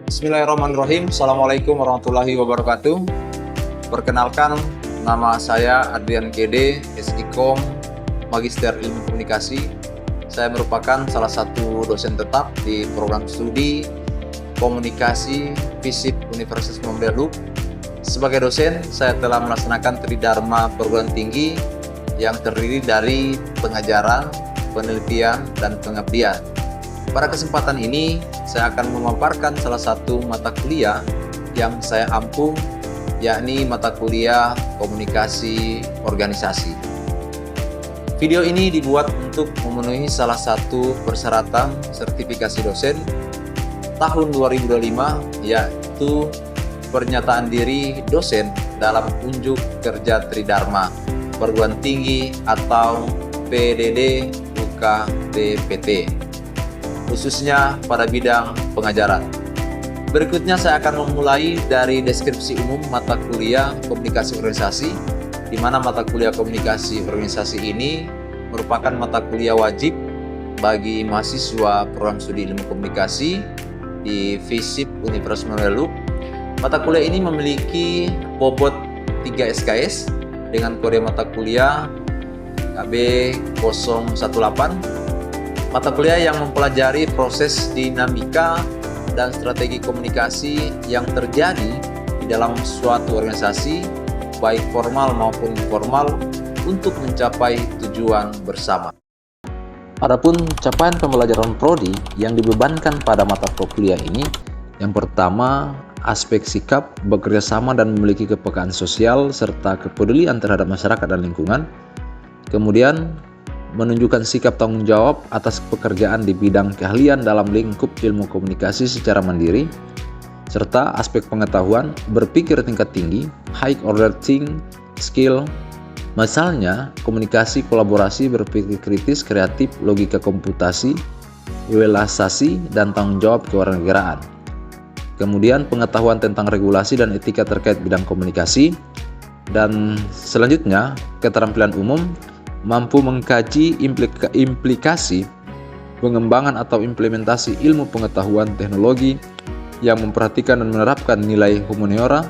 Bismillahirrahmanirrahim. Assalamualaikum warahmatullahi wabarakatuh. Perkenalkan, nama saya Adrian Kede, SIKOM, Magister Ilmu Komunikasi. Saya merupakan salah satu dosen tetap di program studi Komunikasi FISIP Universitas Muhammadiyah. Sebagai dosen, saya telah melaksanakan Tridharma perguruan tinggi yang terdiri dari pengajaran, penelitian, dan pengabdian. Pada kesempatan ini, saya akan memaparkan salah satu mata kuliah yang saya ampu, yakni mata kuliah Komunikasi Organisasi. Video ini dibuat untuk memenuhi salah satu persyaratan sertifikasi dosen tahun 2025, yaitu pernyataan diri dosen dalam unjuk kerja Tridharma perguruan tinggi atau PDD UKT-PT, khususnya pada bidang pengajaran. Berikutnya saya akan memulai dari deskripsi umum mata kuliah Komunikasi Organisasi, di mana mata kuliah Komunikasi Organisasi ini merupakan mata kuliah wajib bagi mahasiswa program studi ilmu komunikasi di FISIP Universitas Muhammadiyah. Mata kuliah ini memiliki bobot 3 SKS dengan kode mata kuliah KB 018. Mata kuliah yang mempelajari proses dinamika dan strategi komunikasi yang terjadi di dalam suatu organisasi, baik formal maupun informal, untuk mencapai tujuan bersama. Adapun capaian pembelajaran prodi yang dibebankan pada mata kuliah ini, yang pertama, aspek sikap, bekerja sama dan memiliki kepekaan sosial serta kepedulian terhadap masyarakat dan lingkungan. Kemudian, menunjukkan sikap tanggung jawab atas pekerjaan di bidang keahlian dalam lingkup ilmu komunikasi secara mandiri, serta aspek pengetahuan, berpikir tingkat tinggi, high order think skill, misalnya komunikasi, kolaborasi, berpikir kritis, kreatif, logika komputasi, realisasi, dan tanggung jawab kewarganegaraan. Kemudian pengetahuan tentang regulasi dan etika terkait bidang komunikasi, dan selanjutnya keterampilan umum, mampu mengkaji implikasi pengembangan atau implementasi ilmu pengetahuan teknologi yang memperhatikan dan menerapkan nilai humaniora,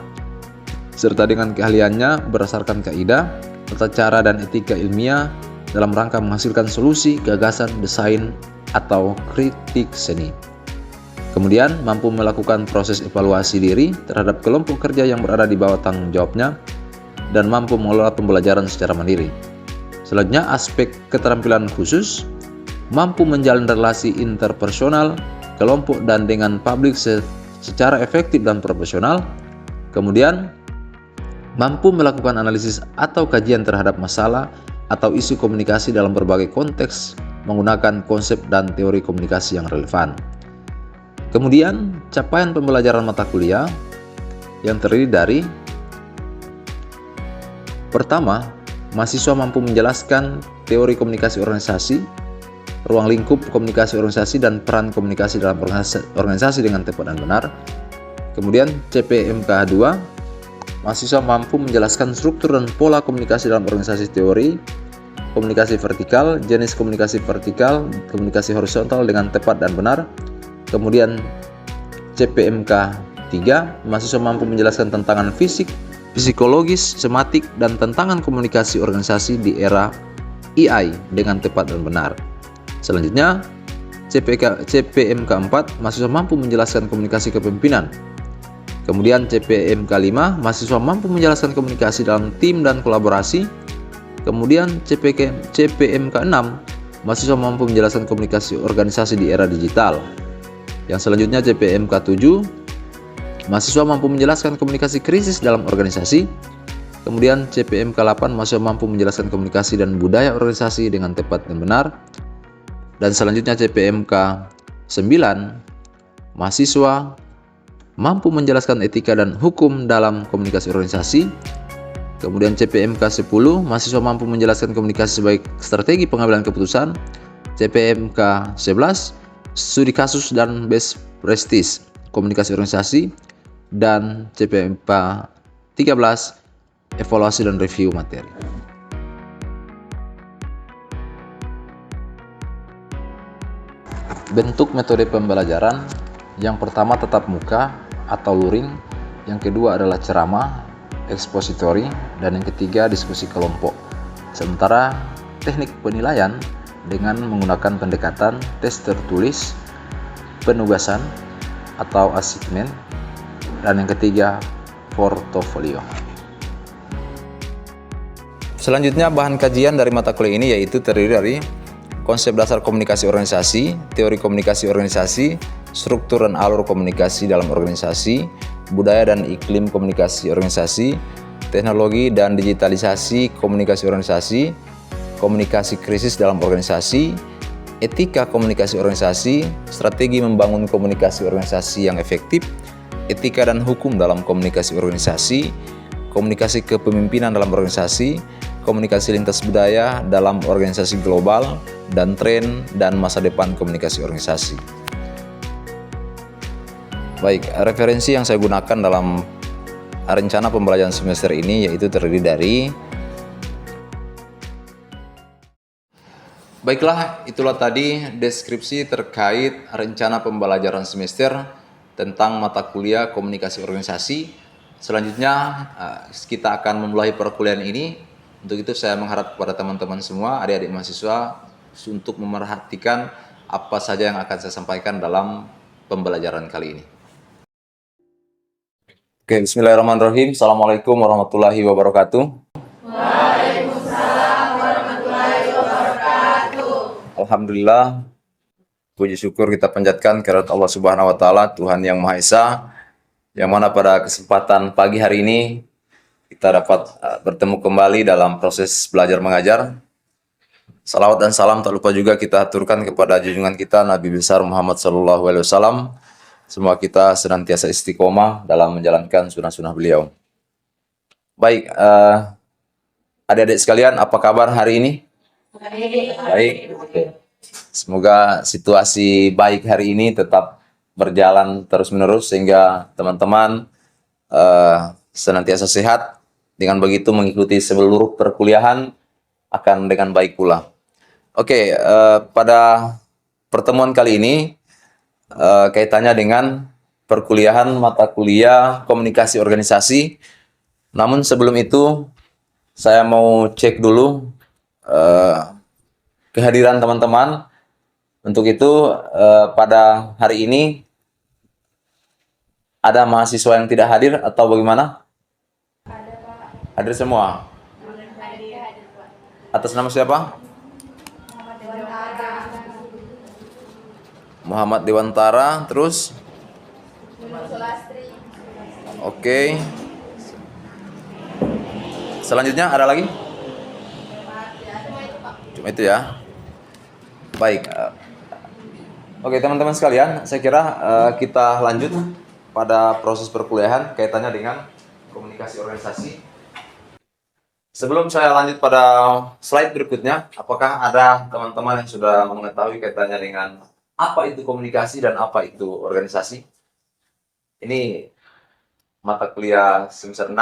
serta dengan keahliannya berdasarkan kaidah, tata cara dan etika ilmiah dalam rangka menghasilkan solusi, gagasan, desain, atau kritik seni. Kemudian mampu melakukan proses evaluasi diri terhadap kelompok kerja yang berada di bawah tanggung jawabnya dan mampu mengelola pembelajaran secara mandiri. Selanjutnya, aspek keterampilan khusus, mampu menjalin relasi interpersonal, kelompok dan dengan publik secara efektif dan profesional. Kemudian, mampu melakukan analisis atau kajian terhadap masalah atau isu komunikasi dalam berbagai konteks menggunakan konsep dan teori komunikasi yang relevan. Kemudian, capaian pembelajaran mata kuliah yang terdiri dari: pertama, mahasiswa mampu menjelaskan teori komunikasi organisasi, ruang lingkup komunikasi organisasi, dan peran komunikasi dalam organisasi dengan tepat dan benar. Kemudian CPMK 2, mahasiswa mampu menjelaskan struktur dan pola komunikasi dalam organisasi, teori komunikasi vertikal, jenis komunikasi vertikal, komunikasi horizontal dengan tepat dan benar. Kemudian CPMK 3, mahasiswa mampu menjelaskan tantangan fisik, psikologis, sematik, dan tantangan komunikasi organisasi di era AI dengan tepat dan benar. Selanjutnya, CPMK 4, mahasiswa mampu menjelaskan komunikasi kepemimpinan. Kemudian CPMK 5, mahasiswa mampu menjelaskan komunikasi dalam tim dan kolaborasi. Kemudian CPMK 6, mahasiswa mampu menjelaskan komunikasi organisasi di era digital. Yang selanjutnya CPMK 7, mahasiswa mampu menjelaskan komunikasi krisis dalam organisasi. Kemudian CPMK 8, mahasiswa mampu menjelaskan komunikasi dan budaya organisasi dengan tepat dan benar. Dan selanjutnya CPMK 9, mahasiswa mampu menjelaskan etika dan hukum dalam komunikasi organisasi. Kemudian CPMK 10, mahasiswa mampu menjelaskan komunikasi sebagai strategi pengambilan keputusan. CPMK 11, studi kasus dan best practice komunikasi organisasi. Dan CPMK 13, evaluasi dan review materi. Bentuk metode pembelajaran Yang pertama tatap muka atau luring, yang kedua adalah ceramah, ekspositori, dan yang ketiga diskusi kelompok. Sementara teknik penilaian dengan menggunakan pendekatan tes tertulis, penugasan atau assignment, dan yang ketiga portofolio. Selanjutnya bahan kajian dari mata kuliah ini yaitu terdiri dari konsep dasar komunikasi organisasi, teori komunikasi organisasi, struktur dan alur komunikasi dalam organisasi, budaya dan iklim komunikasi organisasi, teknologi dan digitalisasi komunikasi organisasi, komunikasi krisis dalam organisasi, etika komunikasi organisasi, strategi membangun komunikasi organisasi yang efektif, etika dan hukum dalam komunikasi organisasi, komunikasi kepemimpinan dalam organisasi, komunikasi lintas budaya dalam organisasi global, dan tren dan masa depan komunikasi organisasi. Baik, referensi yang saya gunakan dalam rencana pembelajaran semester ini yaitu terdiri dari Baiklah, itulah tadi deskripsi terkait rencana pembelajaran semester tentang mata kuliah komunikasi organisasi. Selanjutnya kita akan memulai perkuliahan ini. Untuk itu saya mengharap kepada teman-teman semua, adik-adik mahasiswa, untuk memerhatikan apa saja yang akan saya sampaikan dalam pembelajaran kali ini. Oke, bismillahirrahmanirrahim. Assalamualaikum warahmatullahi wabarakatuh. Waalaikumsalam warahmatullahi wabarakatuh. Alhamdulillah, puji syukur kita panjatkan kehadirat Allah Subhanahu wa taala, Tuhan yang Maha Esa, yang mana pada kesempatan pagi hari ini kita dapat bertemu kembali dalam proses belajar mengajar. Salawat dan salam tak lupa juga kita aturkan kepada junjungan kita Nabi besar Muhammad SAW. Semua kita senantiasa istiqomah dalam menjalankan sunnah-sunnah beliau. Baik, adik-adik sekalian, apa kabar hari ini? Baik. Semoga situasi baik hari ini tetap berjalan terus-menerus sehingga teman-teman senantiasa sehat. Dengan begitu mengikuti seluruh perkuliahan akan dengan baik pula. Oke, pada pertemuan kali ini kaitannya dengan perkuliahan mata kuliah komunikasi organisasi. Namun sebelum itu saya mau cek dulu kehadiran teman-teman. Untuk itu pada hari ini ada mahasiswa yang tidak hadir atau bagaimana? Hadir semua? Atas nama siapa? Muhammad Dewantara. Terus? Oke. Selanjutnya ada lagi? Cuma itu ya. Baik. Oke teman-teman sekalian, saya kira kita lanjut pada proses perkuliahan kaitannya dengan komunikasi organisasi. Sebelum saya lanjut pada slide berikutnya, apakah ada teman-teman yang sudah mengetahui kaitannya dengan apa itu komunikasi dan apa itu organisasi? Ini mata kuliah semester 6.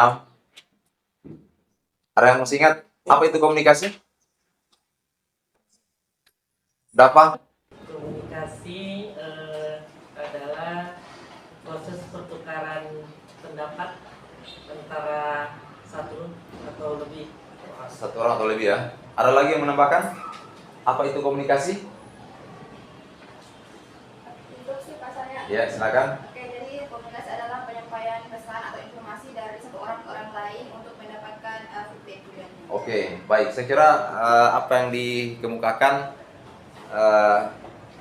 Ada yang masih ingat apa itu komunikasi? Dapat? Komunikasi adalah proses pertukaran pendapat antara satu atau lebih. Satu orang atau lebih ya. Ada lagi yang menambahkan? Apa itu komunikasi? Ya, silakan. Oke, jadi komunikasi adalah penyampaian pesan atau informasi dari satu orang ke orang lain untuk mendapatkan feedback tujuannya. Oke, baik. Saya kira apa yang dikemukakan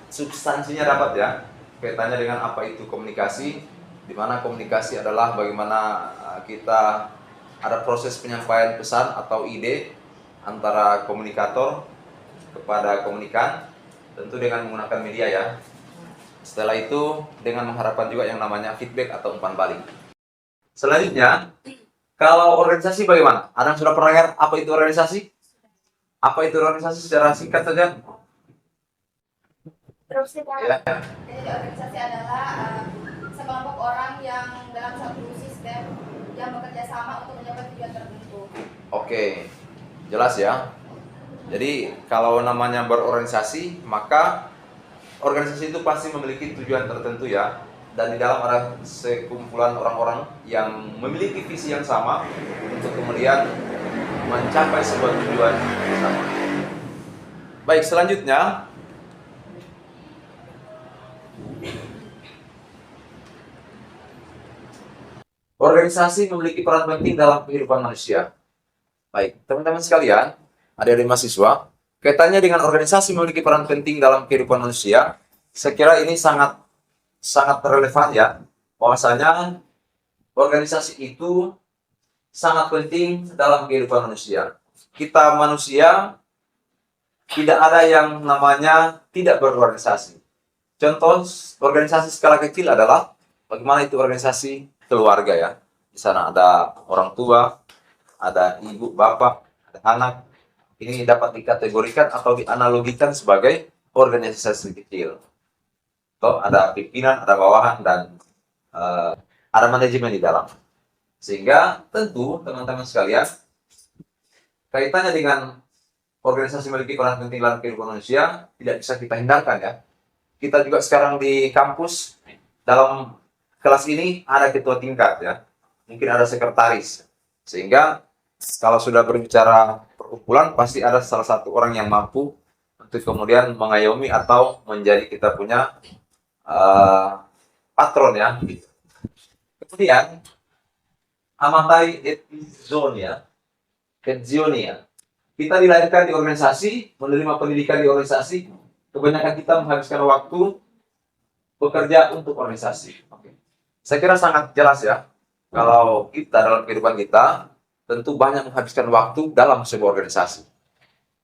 substansinya dapat ya. Kaitannya dengan apa itu komunikasi, di mana komunikasi adalah bagaimana kita ada proses penyampaian pesan atau ide antara komunikator kepada komunikan, tentu dengan menggunakan media ya. Setelah itu dengan mengharapkan juga yang namanya feedback atau umpan balik. Selanjutnya, kalau organisasi bagaimana? Ada yang sudah pernah dengar apa itu organisasi? Apa itu organisasi secara singkat saja? Terus ya. Ya. Jadi organisasi adalah sekelompok orang yang dalam satu sistem yang bekerja sama untuk mencapai tujuan tertentu. Oke, jelas ya. Jadi kalau namanya berorganisasi, maka organisasi itu pasti memiliki tujuan tertentu ya. dan di dalam ada sekumpulan orang-orang yang memiliki visi yang sama untuk kemudian mencapai sebuah tujuan bersama. Baik, selanjutnya organisasi memiliki peran penting dalam kehidupan manusia. Baik, teman-teman sekalian, adik-adik mahasiswa, kaitannya dengan organisasi memiliki peran penting dalam kehidupan manusia, saya kira ini sangat relevan ya, bahwasanya organisasi itu sangat penting dalam kehidupan manusia. Kita manusia tidak ada yang namanya tidak berorganisasi. Contoh organisasi skala kecil adalah bagaimana itu organisasi keluarga ya. Di sana ada orang tua, ada ibu, bapak, ada anak. Ini dapat dikategorikan atau dianalogikan sebagai organisasi kecil. So, ada pimpinan, ada bawahan, dan ada manajemen di dalam. Sehingga tentu teman-teman sekalian, kaitannya dengan organisasi memiliki peran penting dalam kehidupan manusia tidak bisa kita hindarkan ya. Kita juga sekarang di kampus, dalam kelas ini ada ketua tingkat ya, mungkin ada sekretaris. Sehingga kalau sudah berbicara perkumpulan, pasti ada salah satu orang yang mampu untuk kemudian mengayomi atau menjadi kita punya patron ya. Kemudian amatai et zonia. Kita dilahirkan di organisasi, menerima pendidikan di organisasi, kebanyakan kita menghabiskan waktu bekerja untuk organisasi. Oke. Saya kira sangat jelas ya, kalau kita dalam kehidupan kita, tentu banyak menghabiskan waktu dalam sebuah organisasi.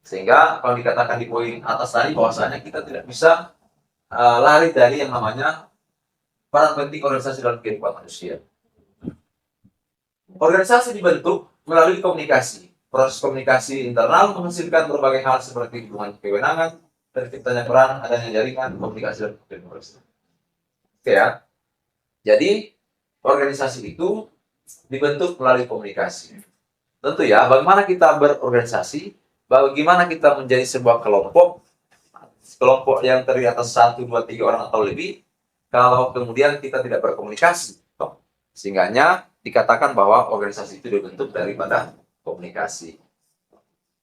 Sehingga kalau dikatakan di poin atas tadi, bahwasanya kita tidak bisa lari dari yang namanya peran penting organisasi dalam kehidupan manusia. Organisasi dibentuk melalui komunikasi. Proses komunikasi internal menghasilkan berbagai hal seperti hubungan kewenangan, terciptanya peran, adanya jaringan, komunikasi, dan komunikasi. Oke ya. Jadi, organisasi itu dibentuk melalui komunikasi. Tentu ya, bagaimana kita berorganisasi, bagaimana kita menjadi sebuah kelompok yang terdiri atas 1, 2, 3 orang atau lebih, kalau kemudian kita tidak berkomunikasi. Sehingganya dikatakan bahwa organisasi itu dibentuk daripada komunikasi.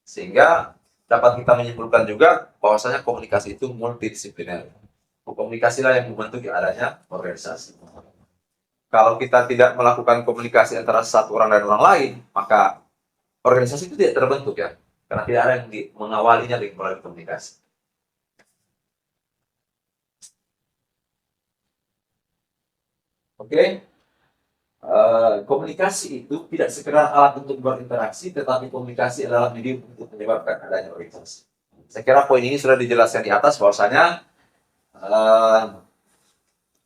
Sehingga dapat kita menyimpulkan juga bahwasanya komunikasi itu multidisipliner. Komunikasilah yang membentuk adanya organisasi. Kalau kita tidak melakukan komunikasi antara satu orang dan orang lain, maka organisasi itu tidak terbentuk ya. Karena tidak ada yang mengawalinya dengan melalui komunikasi. Oke. Komunikasi itu tidak sekedar alat untuk berinteraksi, tetapi komunikasi adalah medium untuk menyebabkan adanya organisasi. Saya kira poin ini sudah dijelaskan di atas bahwasanya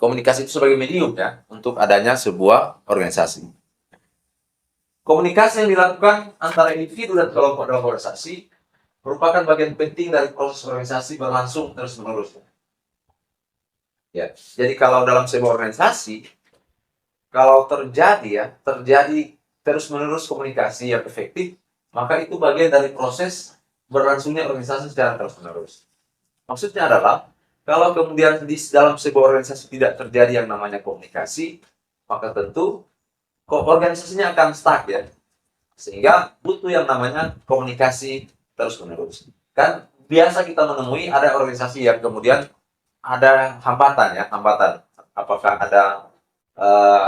komunikasi itu sebagai medium ya untuk adanya sebuah organisasi. Komunikasi yang dilakukan antara individu dan kelompok dalam organisasi merupakan bagian penting dari proses organisasi berlangsung terus-menerus. Ya, jadi kalau dalam sebuah organisasi, kalau terjadi terus-menerus komunikasi yang efektif, maka itu bagian dari proses berlangsungnya organisasi secara terus-menerus. Maksudnya adalah, kalau kemudian di dalam sebuah organisasi tidak terjadi yang namanya komunikasi, maka tentu organisasinya akan stuck ya. Sehingga butuh yang namanya komunikasi terus-menerus. Kan biasa kita menemui ada organisasi yang kemudian ada hambatan. Apakah ada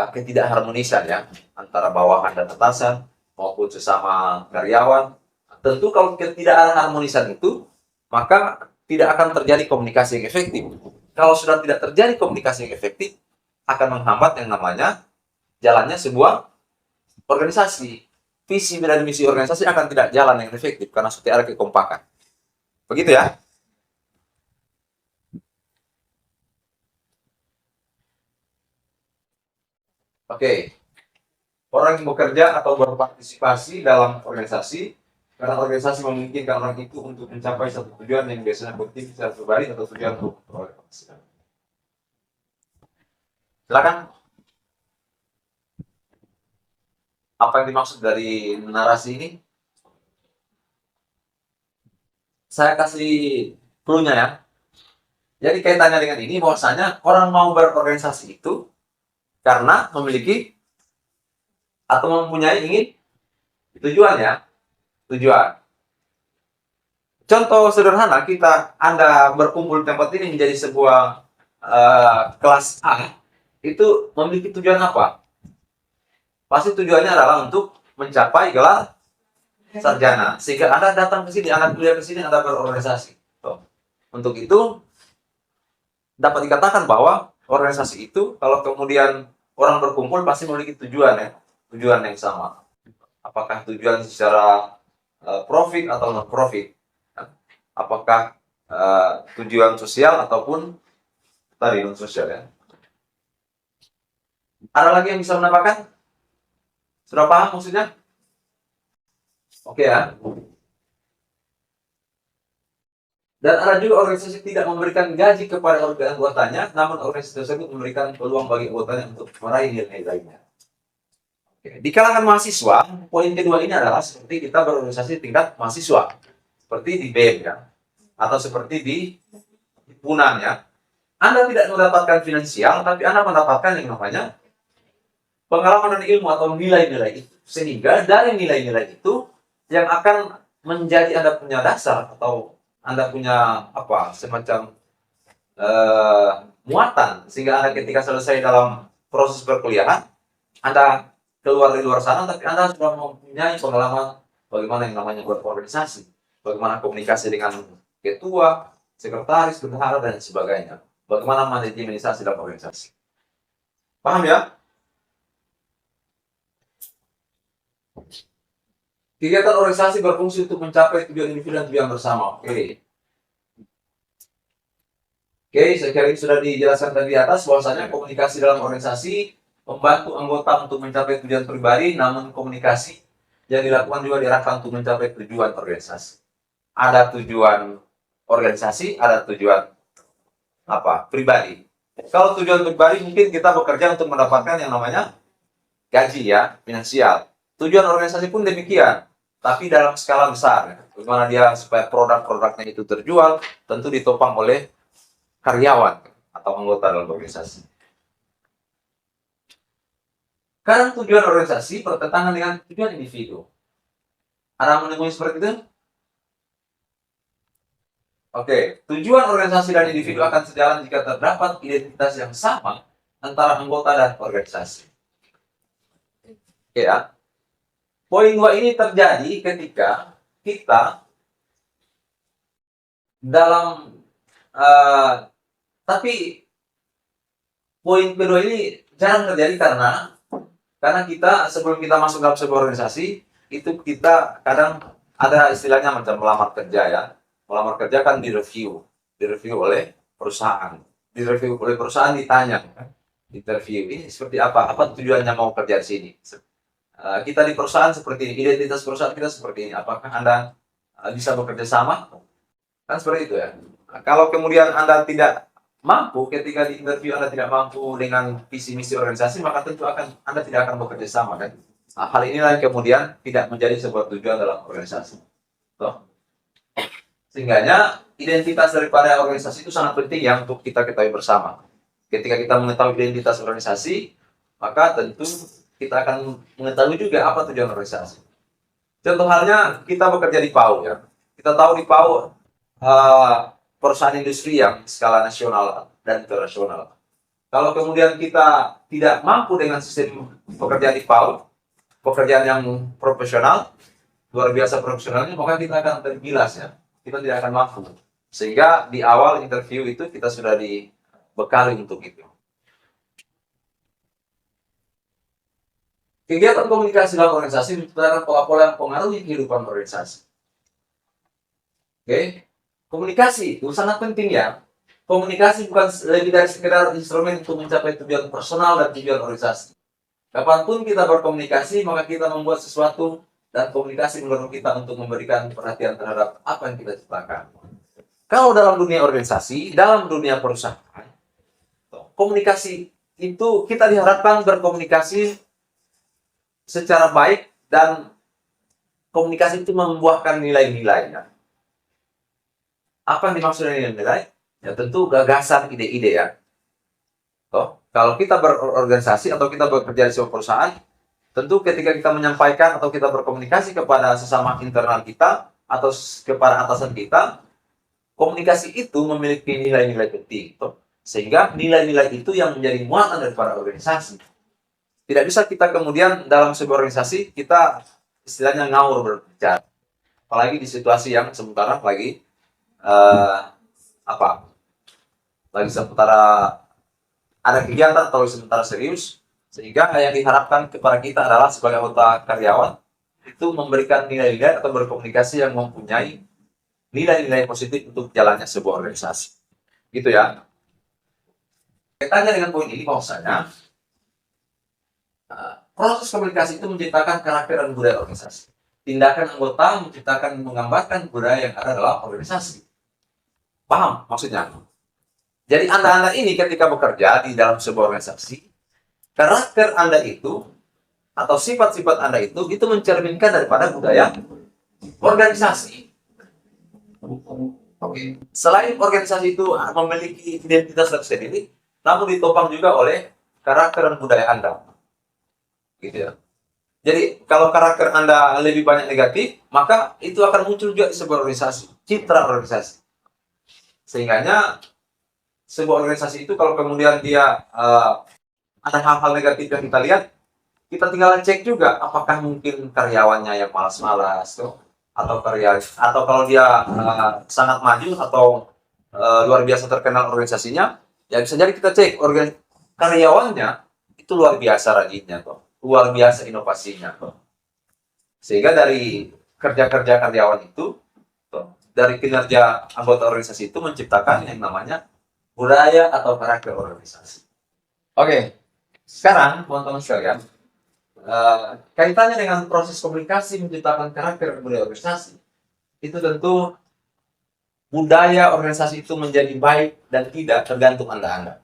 ketidakharmonisan ya antara bawahan dan atasan maupun sesama karyawan. Tentu kalau tidak ada harmonisan itu, maka tidak akan terjadi komunikasi yang efektif. Kalau sudah tidak terjadi komunikasi yang efektif, akan menghambat yang namanya jalannya sebuah organisasi. Visi dan misi organisasi akan tidak jalan yang efektif karena sudah ada kekompakan. Begitu ya. Oke, orang yang bekerja atau berpartisipasi dalam organisasi, karena organisasi memungkinkan orang itu untuk mencapai satu tujuan yang biasanya penting secara pribadi atau tujuan untuk organisasi. Silakan. Apa yang dimaksud dari narasi ini? Saya kasih clue-nya ya. Jadi kaitannya dengan ini bahwasanya orang mau berorganisasi itu karena memiliki atau mempunyai tujuan ya, tujuan. Contoh sederhana, Anda berkumpul di tempat ini menjadi sebuah kelas A, itu memiliki tujuan apa? Pasti tujuannya adalah untuk mencapai gelar sarjana. Sehingga Anda datang ke sini, Anda kuliah ke sini, Anda berorganisasi. Untuk itu, dapat dikatakan bahwa organisasi itu, kalau kemudian orang berkumpul, pasti memiliki tujuan ya, tujuan yang sama. Apakah tujuan secara profit atau non-profit? Apakah tujuan sosial ataupun tadi non sosial ya. Ada lagi yang bisa menambahkan? Sudah paham maksudnya? Oke ya. Dan ada juga organisasi tidak memberikan gaji kepada anggotanya, namun organisasi tersebut memberikan peluang bagi anggotanya untuk meraih nilai-nilainya. Oke. Di kalangan mahasiswa, poin kedua ini adalah seperti kita berorganisasi tingkat mahasiswa, seperti di BEM ya, atau seperti di Punan ya. Anda tidak mendapatkan finansial, tapi Anda mendapatkan yang namanya pengalaman dan ilmu atau nilai-nilai itu. Sehingga dari nilai-nilai itu yang akan menjadi Anda punya dasar atau Anda punya semacam muatan, sehingga Anda ketika selesai dalam proses perkuliahan, Anda keluar di luar sana, tapi Anda sudah mempunyai pengalaman bagaimana yang namanya berorganisasi, bagaimana komunikasi dengan ketua, sekretaris, bendahara, dan sebagainya. Bagaimana manajemenisasi dalam organisasi. Paham ya? Kegiatan organisasi berfungsi untuk mencapai tujuan individu dan tujuan bersama. Oke, saya kira ini sudah dijelaskan tadi di atas bahwasanya komunikasi dalam organisasi membantu anggota untuk mencapai tujuan pribadi, namun komunikasi yang dilakukan juga diarahkan untuk mencapai tujuan organisasi. Ada tujuan organisasi, ada tujuan pribadi. Kalau tujuan pribadi mungkin kita bekerja untuk mendapatkan yang namanya gaji ya, finansial. Tujuan organisasi pun demikian, tapi dalam skala besar. Bagaimana dia supaya produk-produknya itu terjual, tentu ditopang oleh karyawan atau anggota dalam organisasi. Kadang tujuan organisasi bertentangan dengan tujuan individu. Anda menemui seperti itu? Oke, tujuan organisasi dan individu akan sejalan jika terdapat identitas yang sama antara anggota dan organisasi. Oke ya. Poin 2 ini terjadi ketika kita dalam tapi poin kedua ini jarang terjadi karena kita sebelum kita masuk dalam sebuah organisasi itu kita kadang ada istilahnya macam melamar kerja ya. Melamar kerja kan direview oleh perusahaan. Direview oleh perusahaan, ditanya, interview ini seperti apa tujuannya mau kerja di sini. Kita di perusahaan seperti ini, identitas perusahaan kita seperti ini. Apakah Anda bisa bekerja sama? Kan seperti itu ya. Kalau kemudian Anda tidak mampu, ketika di interview Anda tidak mampu dengan visi misi organisasi, maka tentu Anda tidak akan bekerja sama kan. Hal inilah yang kemudian tidak menjadi sebuah tujuan dalam organisasi. Sehingganya identitas daripada organisasi itu sangat penting ya untuk kita ketahui bersama. Ketika kita mengetahui identitas organisasi, maka tentu kita akan mengetahui juga apa tujuan organisasi. Contoh halnya kita bekerja di PAU ya. Kita tahu di PAU perusahaan industri yang skala nasional dan internasional. Kalau kemudian kita tidak mampu dengan sistem pekerjaan di PAU, pekerjaan yang profesional, luar biasa profesionalnya, maka kita akan tergilas ya. Kita tidak akan mampu. Sehingga di awal interview itu kita sudah dibekali untuk itu. Kegiatan komunikasi dalam organisasi menciptakan pola-pola yang mempengaruhi kehidupan organisasi. Oke, komunikasi itu sangat penting ya. Komunikasi bukan lebih dari sekedar instrumen untuk mencapai tujuan personal dan tujuan organisasi. Kapanpun kita berkomunikasi, maka kita membuat sesuatu dan komunikasi mendorong kita untuk memberikan perhatian terhadap apa yang kita ciptakan. Kalau dalam dunia organisasi, dalam dunia perusahaan, komunikasi itu kita diharapkan berkomunikasi secara baik dan komunikasi itu membuahkan nilai-nilainya. Apa yang dimaksud dengan nilai-nilai? Ya tentu gagasan, ide-ide ya. Toh, kalau kita berorganisasi atau kita bekerja di sebuah perusahaan, tentu ketika kita menyampaikan atau kita berkomunikasi kepada sesama internal kita atau kepada atasan kita, komunikasi itu memiliki nilai-nilai penting. Toh. Sehingga nilai-nilai itu yang menjadi muatan daripada organisasi. Tidak bisa kita kemudian dalam sebuah organisasi kita istilahnya ngawur berbicara. Apalagi di situasi yang sementara lagi lagi sementara ada kegiatan atau sementara serius, sehingga yang diharapkan kepada kita adalah sebagai anggota karyawan itu memberikan nilai-nilai atau berkomunikasi yang mempunyai nilai-nilai positif untuk jalannya sebuah organisasi. Gitu ya. Kaitannya dengan poin ini bahwasanya proses komunikasi itu menciptakan karakter dan budaya organisasi. Tindakan anggota menciptakan, menggambarkan budaya yang ada dalam organisasi. Paham maksudnya? Jadi Anda ini ketika bekerja di dalam sebuah organisasi, karakter Anda itu atau sifat-sifat Anda itu mencerminkan daripada budaya organisasi. Oke. Selain organisasi itu memiliki identitas tersendiri, namun ditopang juga oleh karakter dan budaya Anda. Gitu ya. Jadi kalau karakter Anda lebih banyak negatif, maka itu akan muncul juga di sebuah organisasi, citra organisasi. Sehingganya sebuah organisasi itu kalau kemudian dia ada hal-hal negatif yang kita lihat, kita tinggal cek juga apakah mungkin karyawannya yang malas-malas tuh, atau kalau dia sangat maju atau luar biasa terkenal organisasinya, ya bisa jadi kita cek karyawannya itu luar biasa rajinnya tuh, luar biasa inovasinya tuh. Sehingga dari kerja-kerja karyawan itu tuh, dari kinerja anggota organisasi itu menciptakan yang namanya budaya atau karakter organisasi. Oke, sekarang teman-teman sekalian, kaitannya dengan proses komunikasi menciptakan karakter dan budaya organisasi, itu tentu budaya organisasi itu menjadi baik dan tidak tergantung Anda.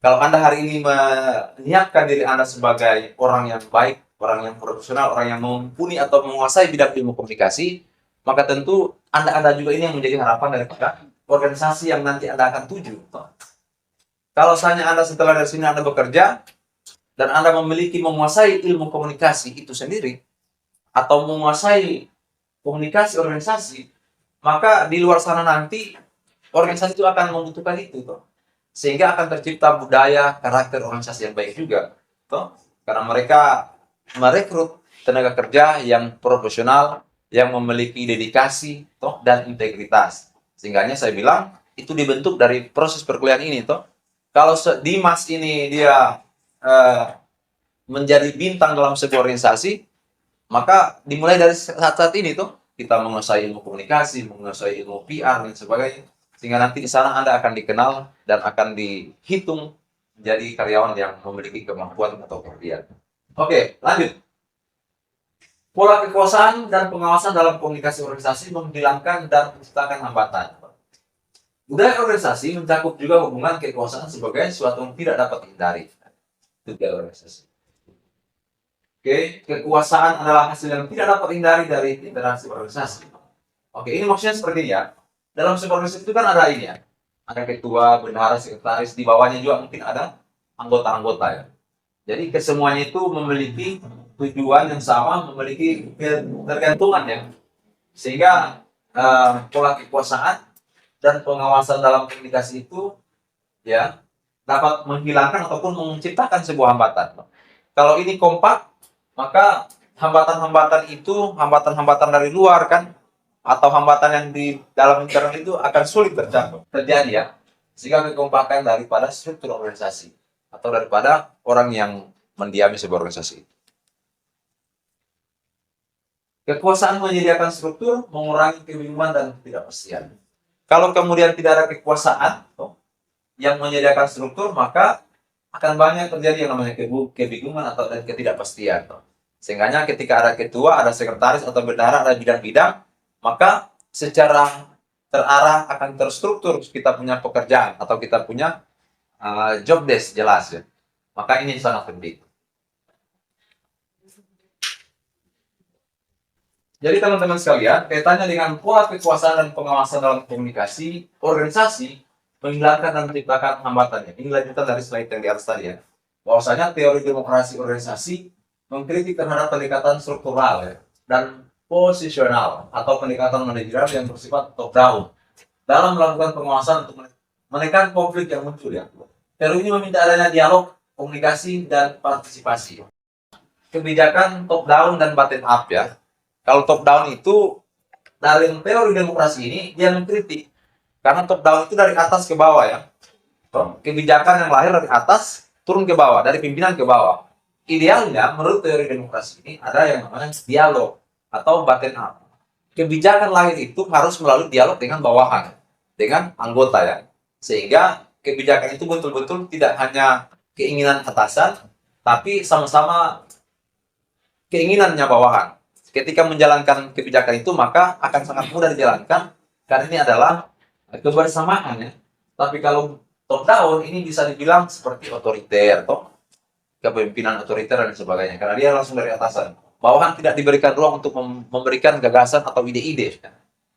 Kalau Anda hari ini menyiapkan diri Anda sebagai orang yang baik, orang yang profesional, orang yang mumpuni atau menguasai bidang ilmu komunikasi, maka tentu Anda juga ini yang menjadi harapan daripada organisasi yang nanti Anda akan tuju. Kalau misalnya Anda setelah dari sini Anda bekerja dan Anda menguasai ilmu komunikasi itu sendiri atau menguasai komunikasi organisasi, maka di luar sana nanti organisasi itu akan membutuhkan itu toh. Sehingga akan tercipta budaya karakter organisasi yang baik juga toh. Karena mereka merekrut tenaga kerja yang profesional, yang memiliki dedikasi toh dan integritas. Sehingganya saya bilang itu dibentuk dari proses perkuliahan ini toh. Kalau Dimas ini dia menjadi bintang dalam sebuah organisasi, maka dimulai dari saat ini tuh kita menguasai ilmu komunikasi, menguasai ilmu PR dan sebagainya, sehingga nanti di sana Anda akan dikenal dan akan dihitung menjadi karyawan yang memiliki kemampuan atau keahlian. Oke, lanjut. Pola kekuasaan dan pengawasan dalam komunikasi organisasi menghilangkan dan menciptakan hambatan. Budaya organisasi mencakup juga hubungan kekuasaan sebagai suatu yang tidak dapat dihindari. Itu budaya organisasi. Oke, kekuasaan adalah hasil yang tidak dapat dihindari dari interaksi organisasi. Oke, ini maksudnya seperti ini ya. Dalam sebuah organisasi itu kan ada ini ya. Ada ketua, bendahara, sekretaris, di bawahnya juga mungkin ada anggota-anggota ya. Jadi kesemuanya itu memiliki tujuan yang sama, memiliki ketergantungan ya. Sehingga pola kekuasaan dan pengawasan dalam komunikasi itu ya dapat menghilangkan ataupun menciptakan sebuah hambatan. Kalau ini kompak, maka hambatan-hambatan itu hambatan-hambatan dari luar kan, atau hambatan yang di dalam internal itu akan sulit terjadi ya. Sehingga kekompakan daripada struktur organisasi atau daripada orang yang mendiami sebuah organisasi. Kekuasaan menyediakan struktur, mengurangi kebingungan dan ketidakpastian. Kalau kemudian tidak ada kekuasaan yang menyediakan struktur, maka akan banyak terjadi yang namanya kebingungan atau ketidakpastian. Sehingga ketika ada ketua, ada sekretaris atau bendahara, ada bidang-bidang, maka secara terarah akan terstruktur kita punya pekerjaan atau kita punya job desk jelas ya. Maka ini sangat penting. Jadi teman-teman sekalian, kaitannya dengan pola kekuasaan dan pengawasan dalam komunikasi, organisasi menghilangkan dan menciptakan hambatannya. Ini lanjutan dari slide yang di atas tadi ya. Bahwasanya teori demokrasi organisasi mengkritik terhadap pendekatan struktural ya, dan posisional atau pendekatan manajerial yang bersifat top down dalam melakukan pengawasan untuk menekan konflik yang muncul ya. Teori ini meminta adanya dialog, komunikasi, dan partisipasi. Kebijakan top down dan bottom up ya. Kalau top down itu dari teori demokrasi ini dia mengkritik karena top down itu dari atas ke bawah ya. Kebijakan yang lahir dari atas turun ke bawah, dari pimpinan ke bawah. Idealnya menurut teori demokrasi ini ada yang namanya dialog atau bottom up. Kebijakan lahir itu harus melalui dialog dengan bawahan, dengan anggota ya. Sehingga kebijakan itu betul-betul tidak hanya keinginan atasan, tapi sama-sama keinginannya bawahan. Ketika menjalankan kebijakan itu maka akan sangat mudah dijalankan karena ini adalah kebersamaan ya. Tapi kalau top down ini bisa dibilang seperti otoriter atau kepemimpinan otoriter dan sebagainya karena dia langsung dari atasan. Bawahan tidak diberikan ruang untuk memberikan gagasan atau ide-ide.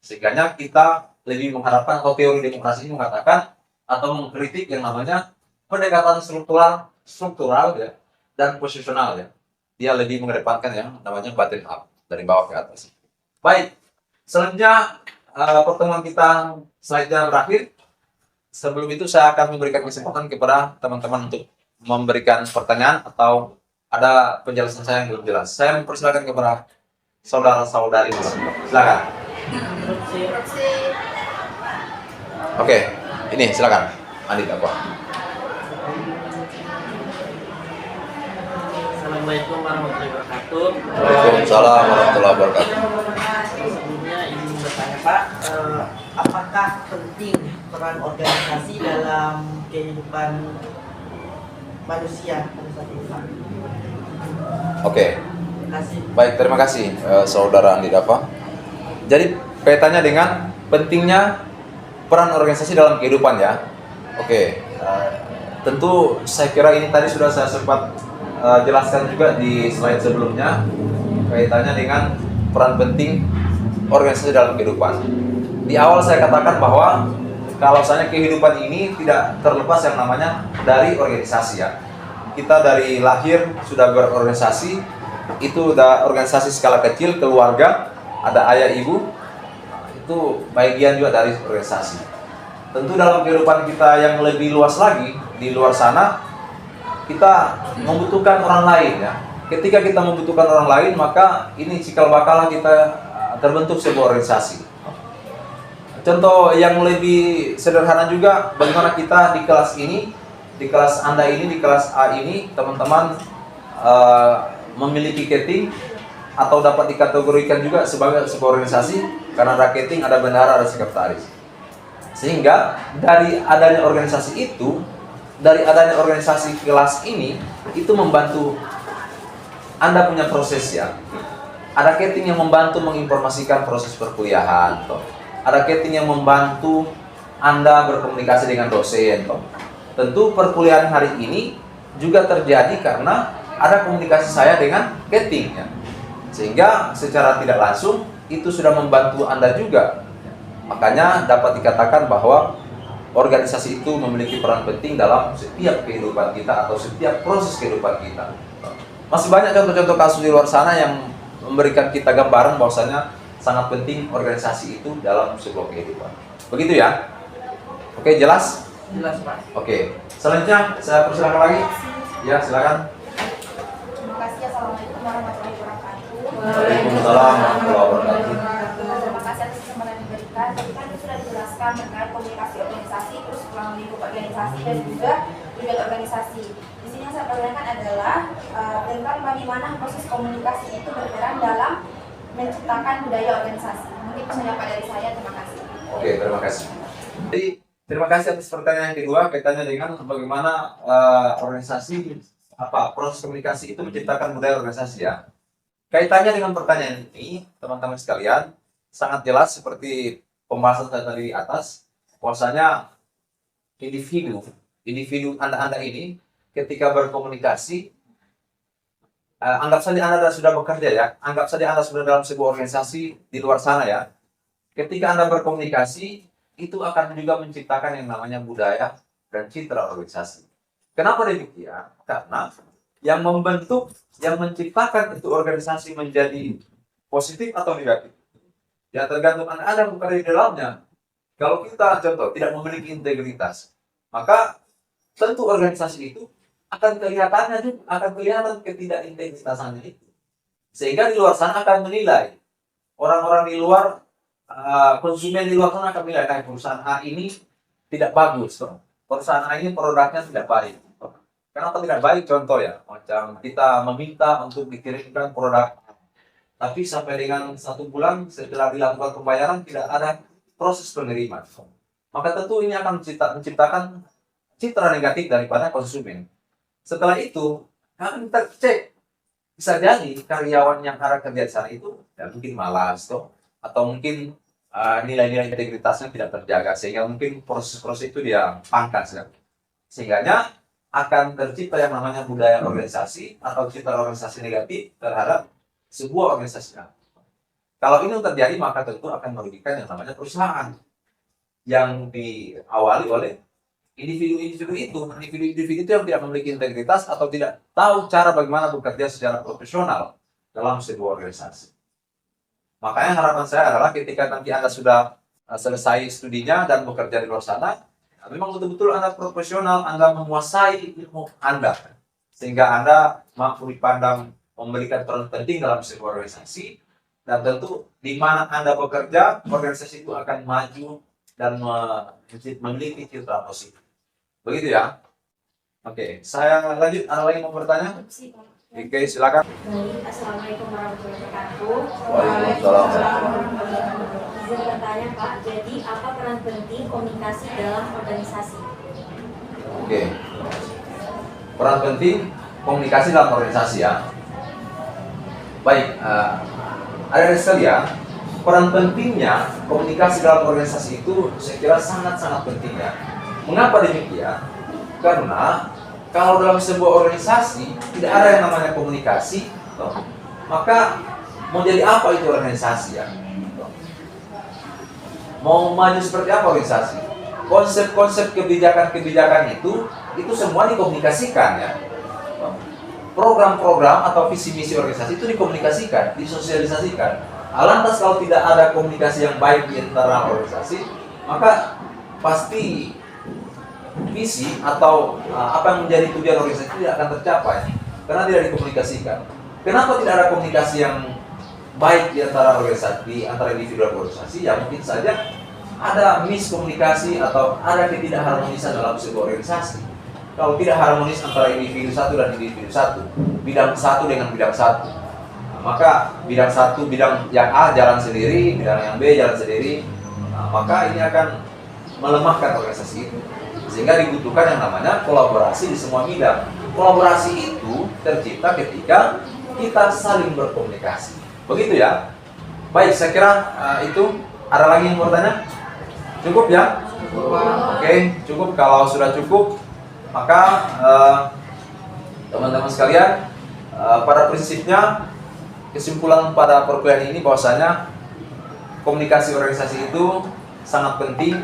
Sehingga kita lebih mengharapkan atau teori demokrasi ini mengatakan atau mengkritik yang namanya pendekatan struktural ya, dan posisional ya. Dia lebih mengedepankan yang namanya bottom up, dari bawah ke atas. Baik, selanjutnya pertemuan kita slide-nya berakhir. Sebelum itu saya akan memberikan kesempatan kepada teman-teman untuk memberikan pertanyaan atau ada penjelasan saya yang belum jelas. Saya mempersilakan kepada saudara-saudari. Silakan. Oke, ini silakan. Adit apa? Assalamualaikum warahmatullahi wabarakatuh. Waalaikumsalam warahmatullahi wabarakatuh. Sebelumnya ingin bertanya Pak, apakah penting peran organisasi dalam kehidupan manusia pada saat ini Pak? Oke. Terima kasih. Baik, terima kasih saudara Andi Dava. Jadi kaitannya dengan pentingnya peran organisasi dalam kehidupan ya. Oke, tentu saya kira ini tadi sudah saya sempat jelaskan juga di slide sebelumnya kaitannya dengan peran penting organisasi dalam kehidupan. Di awal saya katakan bahwa kalau misalnya kehidupan ini tidak terlepas yang namanya dari organisasi ya. Kita dari lahir sudah berorganisasi, itu udah organisasi skala kecil, keluarga, ada ayah ibu, itu bagian juga dari organisasi. Tentu dalam kehidupan kita yang lebih luas lagi, di luar sana, kita membutuhkan orang lain ya. Ketika kita membutuhkan orang lain, maka ini cikal bakal kita terbentuk sebuah organisasi. Contoh yang lebih sederhana juga, bagaimana kita di kelas ini, di kelas Anda ini, di kelas A ini, teman-teman memiliki rating atau dapat dikategorikan juga sebagai sebuah organisasi karena rating ada bendahara, ada sekretaris. Sehingga dari adanya organisasi itu, dari adanya organisasi kelas ini, itu membantu Anda punya proses ya. Ada rating yang membantu menginformasikan proses perkuliahan, toh. Ada rating yang membantu Anda berkomunikasi dengan dosen, toh. Tentu perkuliahan hari ini juga terjadi karena ada komunikasi saya dengan rating ya. Sehingga secara tidak langsung itu sudah membantu Anda juga. Makanya dapat dikatakan bahwa organisasi itu memiliki peran penting dalam setiap kehidupan kita atau setiap proses kehidupan kita. Masih banyak contoh-contoh kasus di luar sana yang memberikan kita gambaran bahwasanya sangat penting organisasi itu dalam sebuah kehidupan. Begitu ya? Oke, jelas? Jelas Pak. Oke. Selanjutnya saya persilakan lagi. Ya, silakan. Terima kasih. Assalamualaikum warahmatullahi wabarakatuh. Waalaikumsalam warahmatullahi wabarakatuh. Terima kasih atas kesempatan yang diberikan. Tadi kan sudah dijelaskan terkait komunikasi organisasi, terus ruang lingkup organisasi dan juga tujuan organisasi. Di sini yang saya pertanyakan adalah tentang bagaimana proses komunikasi itu berperan dalam menciptakan budaya organisasi. Mungkin itu saja Pak dari saya. Terima kasih. Oke, terima kasih. Jadi terima kasih atas pertanyaan yang kedua kaitannya dengan bagaimana organisasi proses komunikasi itu menciptakan budaya organisasi ya. Kaitannya dengan pertanyaan ini, teman-teman sekalian, sangat jelas seperti pembahasan saya tadi di atas, bahwasanya individu Anda ini ketika berkomunikasi, anggap saja Anda sudah bekerja ya, anggap saja Anda sudah dalam sebuah organisasi di luar sana ya. Ketika Anda berkomunikasi, itu akan juga menciptakan yang namanya budaya dan citra organisasi. Kenapa demikian? Karena yang membentuk, yang menciptakan itu organisasi menjadi positif atau negatif, ya tergantung Anda bukan di dalamnya. Kalau kita contoh tidak memiliki integritas, maka tentu organisasi itu akan kelihatan ketidakintegritasannya itu. Sehingga di luar sana akan menilai, orang-orang di luar, konsumen di luar sana akan menilai, nah, perusahaan A ini tidak bagus, perusahaan A ini produknya tidak baik. Kenapa tidak baik? Contoh ya, macam kita meminta untuk dikirimkan produk, tapi sampai dengan 1 bulan setelah dilakukan pembayaran tidak ada proses penerimaan. Maka tentu ini akan menciptakan citra negatif daripada konsumen. Setelah itu, akan kita cek, bisa jadi karyawan yang ada kerja di sana itu ya mungkin malas atau mungkin nilai-nilai integritasnya tidak terjaga, sehingga mungkin proses-proses itu dia pangkas kan. Sehingganya akan tercipta yang namanya budaya organisasi atau citra organisasi negatif terhadap sebuah organisasi. Kalau ini terjadi, maka tentu akan merugikan yang namanya perusahaan yang diawali oleh individu-individu itu yang tidak memiliki integritas atau tidak tahu cara bagaimana bekerja secara profesional dalam sebuah organisasi. Makanya harapan saya adalah ketika nanti Anda sudah selesai studinya dan bekerja di luar sana, memang betul-betul Anda profesional, Anda menguasai ilmu Anda, sehingga Anda mampu dipandang memberikan peran penting dalam sebuah organisasi, dan tentu di mana Anda bekerja, organisasi itu akan maju dan memiliki citra positif. Begitu ya? Oke, saya lanjut. Ada lagi mau bertanya? Oke, silakan. Baik, Assalamualaikum warahmatullahi wabarakatuh. Waalaikumsalam. Izin bertanya Pak, jadi apa peran penting komunikasi dalam organisasi? Oke. Peran penting komunikasi dalam organisasi ya. Baik, ada sekalian, peran pentingnya komunikasi dalam organisasi itu saya kira sangat-sangat penting ya. Mengapa demikian? Karena kalau dalam sebuah organisasi tidak ada yang namanya komunikasi, maka mau jadi apa itu organisasi ya? Mau maju seperti apa organisasi? Konsep-konsep kebijakan-kebijakan itu semua dikomunikasikan ya. Program-program atau visi misi organisasi itu dikomunikasikan, disosialisasikan. Lantas kalau tidak ada komunikasi yang baik di internal organisasi, maka pasti visi atau apa yang menjadi tujuan organisasi tidak akan tercapai karena tidak dikomunikasikan. Kenapa tidak ada komunikasi yang baik di antara organisasi, di antara individu dan organisasi? Ya mungkin saja ada miskomunikasi atau ada ketidakharmonisan dalam sebuah organisasi. Kalau tidak harmonis antara individu satu dan individu satu, bidang satu dengan bidang satu, maka bidang satu, bidang yang A jalan sendiri, bidang yang B jalan sendiri, maka ini akan melemahkan organisasi itu. Sehingga dibutuhkan yang namanya kolaborasi di semua bidang. Kolaborasi itu tercipta ketika kita saling berkomunikasi. Begitu ya. Baik, saya kira itu. Ada lagi yang mau bertanya? Cukup ya? Oke, cukup. Kalau sudah cukup, maka teman-teman sekalian, pada prinsipnya kesimpulan pada perkuliahan ini bahwasanya komunikasi organisasi itu sangat penting,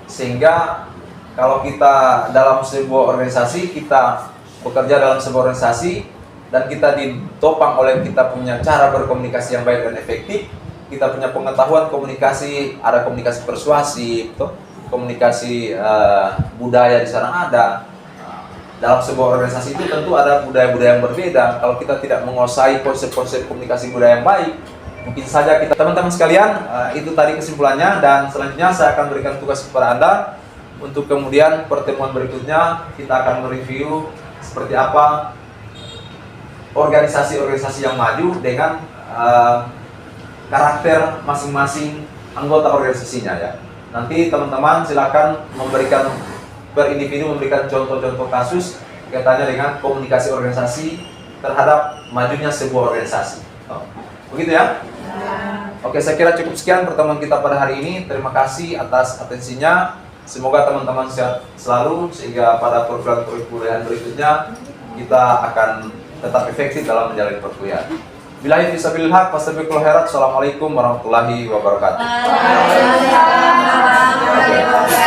sehingga kalau kita dalam sebuah organisasi, kita bekerja dalam sebuah organisasi dan kita ditopang oleh kita punya cara berkomunikasi yang baik dan efektif, kita punya pengetahuan komunikasi, ada komunikasi persuasif, komunikasi budaya di sana ada. Dalam sebuah organisasi itu tentu ada budaya-budaya yang berbeda. Kalau kita tidak menguasai konsep-konsep komunikasi budaya yang baik, mungkin saja kita, teman-teman sekalian, itu tadi kesimpulannya, dan selanjutnya saya akan berikan tugas kepada Anda untuk kemudian pertemuan berikutnya kita akan mereview seperti apa organisasi-organisasi yang maju dengan karakter masing-masing anggota organisasinya ya. Nanti teman-teman silakan memberikan per individu memberikan contoh-contoh kasus kaitannya dengan komunikasi organisasi terhadap majunya sebuah organisasi. Begitu ya? Oke, saya kira cukup sekian pertemuan kita pada hari ini. Terima kasih atas atensinya. Semoga teman-teman sehat selalu sehingga pada perkuliahan berikutnya kita akan tetap efektif dalam menjalani perkuliahan. Billahi fisabilil haq, wassalamualaikum warahmatullahi wabarakatuh. demokrasi.